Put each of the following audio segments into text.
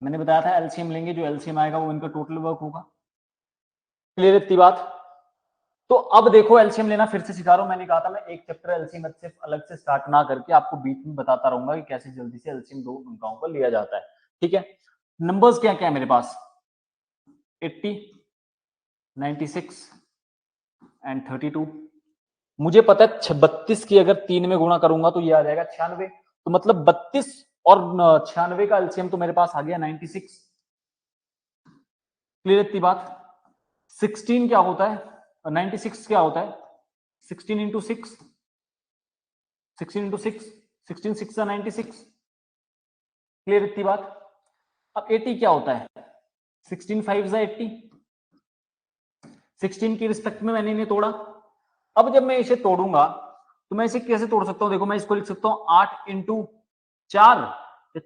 मैंने बताया था एलसीएम लेंगे, जो एलसीएम आएगा वो इनका टोटल वर्क होगा। क्लियर इतनी बात? तो अब देखो एलसीएम लेना फिर से सिखा रहा हूं। मैंने कहा था मैं एक चैप्टर एलसीएम से अलग से स्टार्ट ना करके आपको बीच में बताता रहूंगा कि कैसे जल्दी से एलसीएम दो अंकों को लिया जाता है। ठीक है, नंबर्स क्या क्या है मेरे पास, 80, 96 एंड 32। मुझे पता है 32 की अगर 3 में गुणा करूंगा तो ये आ जाएगा 96। तो मतलब 32 और 96 का एलसीएम तो मेरे पास आ गया 96। क्लियर इतनी बात? 16 क्या होता है, 96 क्या होता है, 16 इंटू 6, 16 इंटू 6, 16 6 96। क्लियर इतनी बात? अब 80 क्या होता है, 16 5 80। 16 की रिस्पेक्ट में मैंने इन्हें तोड़ा। अब जब मैं इसे तोड़ूंगा तो मैं इसे कैसे तोड़ सकता हूं, देखो मैं इसको लिख सकता हूं 8 इंटू 4,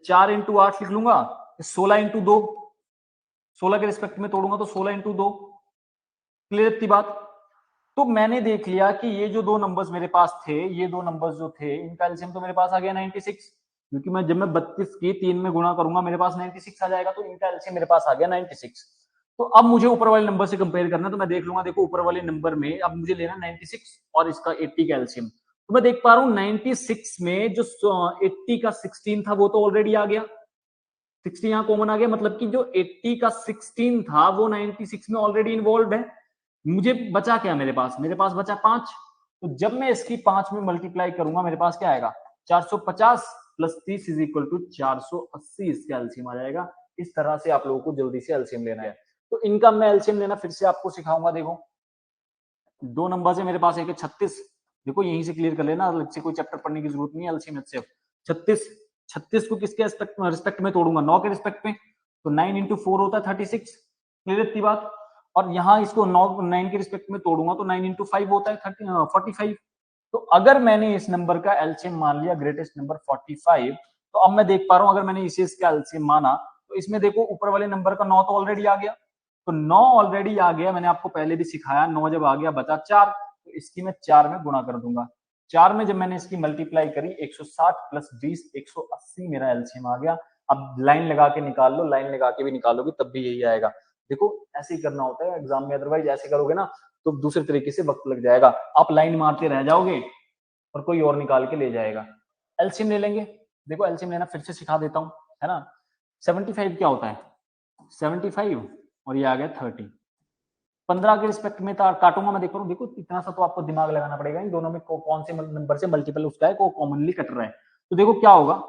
4 इंटू 8 लिख लूंगा, 16 इंटू 2, 16 के रिस्पेक्ट में तोड़ूंगा तो 16 इंटू 2। क्लियर इतनी बात? तो मैंने देख लिया कि ये जो दो नंबर्स मेरे पास थे, ये दो नंबर्स जो थे इनका एलसीएम तो मेरे पास आ गया 96, क्योंकि मैं जब मैं 32 की 3 में गुणा करूंगा मेरे पास 96 आ जाएगा, तो इनका एलसीएम मेरे पास आ गया 96। तो अब मुझे ऊपर वाले नंबर से कंपेयर करना है, तो मैं देख लूंगा, देखो ऊपर वाले नंबर में अब मुझे लेना 96 और इसका 80 का एलसीएम। तो मैं देख पा रहा हूं 96 में जो 80 का 16 था वो तो ऑलरेडी आ गया, 60 यहां कॉमन आ गया, मतलब कि जो 80 का 16 था वो 96 में ऑलरेडी इन्वॉल्व है। मुझे बचा क्या, मेरे पास बचा 5। तो जब मैं इसकी 5 में मल्टीप्लाई करूंगा मेरे पास क्या आएगा, 450 प्लस 30 इज इक्वल टू 480 इसका एलसीएम आ जाएगा। इस तरह से आप लोगों को जल्दी से एलसीएम लेना है। तो इनका मैं एलसीएम लेना फिर से आपको सिखाऊंगा। देखो दो नंबर है मेरे पास, एक है 36, देखो यहीं से क्लियर कर लेना, अलग से कोई चैप्टर पढ़ने की जरूरत नहीं है। एलसीएम एचसीएफ 36, 36 को किसके रिस्पेक्ट में तोड़ूंगा, 9 के रिस्पेक्ट में, तो 9 इंटू 4 होता है 36। क्लियर इतनी बात? और यहाँ इसको 9 के रिस्पेक्ट में तोड़ूंगा तो 9 इंटू 5 होता है 45। तो अगर मैंने इस नंबर का एलसीएम मान लिया ग्रेटेस्ट नंबर 45, तो अब मैं देख पा रहा हूं अगर मैंने इसे इसका एलसीएम माना तो इसमें देखो ऊपर वाले नंबर का 9 तो ऑलरेडी आ गया, तो 9 ऑलरेडी आ गया, मैंने आपको पहले भी सिखाया, 9 जब आ गया बचा 4, तो इसकी मैं 4 में गुणा कर दूंगा। 4 में जब मैंने इसकी मल्टीप्लाई करी 160 प्लस 20 180 मेरा एलसीएम आ गया। अब लाइन लगा के निकाल लो, लाइन लगा के भी निकालोगे तब भी यही आएगा। देखो ऐसे ही करना होता है एग्जाम में, अदरवाइज ऐसे करोगे ना तो दूसरे तरीके से वक्त लग जाएगा, आप लाइन मारते रह जाओगे और कोई और निकाल के ले जाएगा। एलसीएम ले लेंगे, देखो एलसीएम लेना फिर से सिखा देता हूं, है ना। 75 क्या होता है, 75 और ये आ गया 30। 15 के रिस्पेक्ट में काटूंगा मैं, देखो देखो इतना सा तो आपको दिमाग लगाना पड़ेगा, इन दोनों में कौन से नंबर से मल्टीपल उसका है को कॉमनली कट रहा है। तो देखो क्या होगा,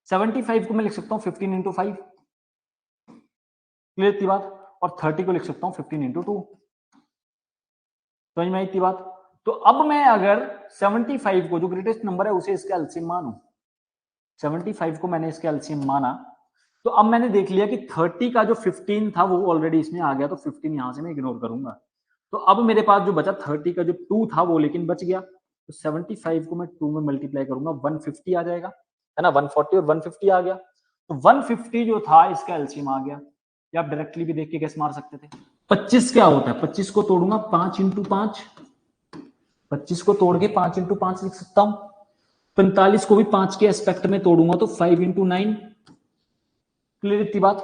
75 को मैं लिख सकता हूँ 15 इंटू 5, क्लियर इतनी बात, और 30 को लिख सकता हूँ 15 इंटू 2, समझ में आई इतनी बात। तो अब मैं अगर 75 को जो ग्रेटेस्ट नंबर है उसे इसका एलसीएम मानूं, 75 को मैंने इसका एलसीएम माना, तो अब मैंने देख लिया कि 30 का जो 15 था वो ऑलरेडी इसमें आ गया, तो 15 यहां से मैं इग्नोर करूंगा। तो अब मेरे पास जो बचा 30 का जो 2 था वो लेकिन बच गया, तो 75 को मैं 2 में मल्टीप्लाई करूंगा 150 आ जाएगा, है ना, 140 और 150 आ गया। तो 150 जो था इसका एलसीएम आ गया, या आप डायरेक्टली भी देख के कैसे मार सकते थे। 25 क्या होता है, 25 को तोड़ूंगा 5 इंटू 5, 25 को तोड़ के 5 इंटू 5 लिख सकता हूं। 45 को भी 5 के एस्पेक्ट में तोड़ूंगा तो 5 इंटू 9। क्लियर इतनी बात?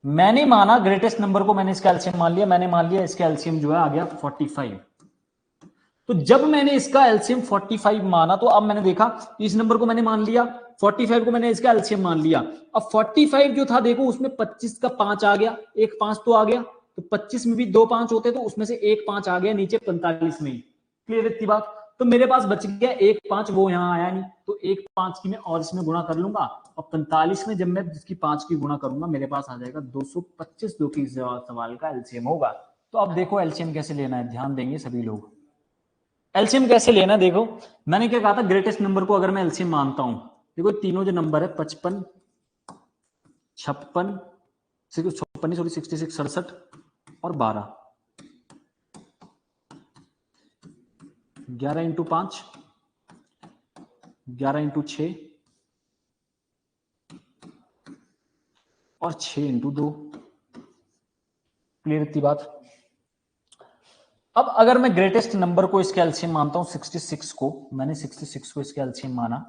मैंने माना ग्रेटेस्ट नंबर को, मैंने इसका एलसीएम मान लिया, मैंने मान लिया इसका एलसीएम जो है आ गया 45। तो जब मैंने इसका एलसीएम 45 माना तो अब मैंने देखा इस नंबर को मैंने मान लिया, 45 को मैंने इसका एलसीएम मान लिया। अब 45 जो था देखो उसमें 25 का 5 आ गया, एक 5 तो आ गया, तो 25 में भी 2 5 होते तो उसमें से एक 5 आ गया नीचे 45 में ही। क्लियर इतनी बात? तो मेरे पास बच गया एक 5, वो यहां आया नहीं, तो एक 5 की मैं और इसमें गुणा कर लूंगा, और 45 में जब मैं इसकी 5 की गुणा करूंगा मेरे पास आ जाएगा 225 जो कि सवाल का एलसीएम होगा। तो अब देखो एलसीएम कैसे लेना है, ध्यान देंगे सभी लोग। एलसीएम कैसे लेना, देखो मैंने क्या कहा था, ग्रेटेस्ट नंबर को अगर मैं एलसीएम मानता हूं, देखो तीनों जो नंबर है 55 56 56 सॉरी 66 67 और 12, 11 इंटू 5, 11 इंटू 6 और 6 इंटू 2। क्लियर इतनी बात? अब अगर मैं ग्रेटेस्ट नंबर को इसके एलसीएम मानता हूं 66 को, मैंने 66 को इसके एलसीएम माना,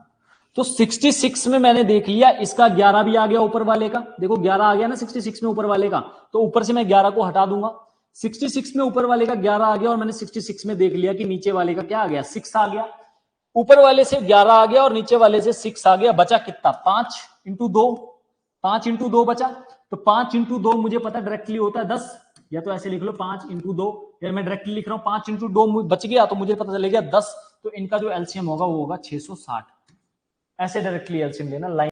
तो 66 में मैंने देख लिया इसका 11 भी आ गया ऊपर वाले का, देखो 11 आ गया ना 66 में ऊपर वाले का, तो ऊपर से मैं 11 को हटा दूंगा। 66 में ऊपर वाले का 11 आ गया और मैंने 66 में देख लिया कि नीचे वाले का क्या आ गया, 6 आ गया। ऊपर वाले से 11 आ गया और नीचे वाले से 6 आ गया, बचा कितना, 5 इंटू 2, 5 इंटू 2 बचा। तो 5 इंटू 2 मुझे पता डायरेक्टली होता है 10, या तो ऐसे लिख लो 5 इंटू 2, या मैं डायरेक्टली लिख रहा हूं 5 इंटू 2 बच गया तो मुझे पता चलेगा 10, तो इनका जो एलसीएम होगा वो होगा 660। ऐसे डायरेक्टली एलसीएम लेना लाइन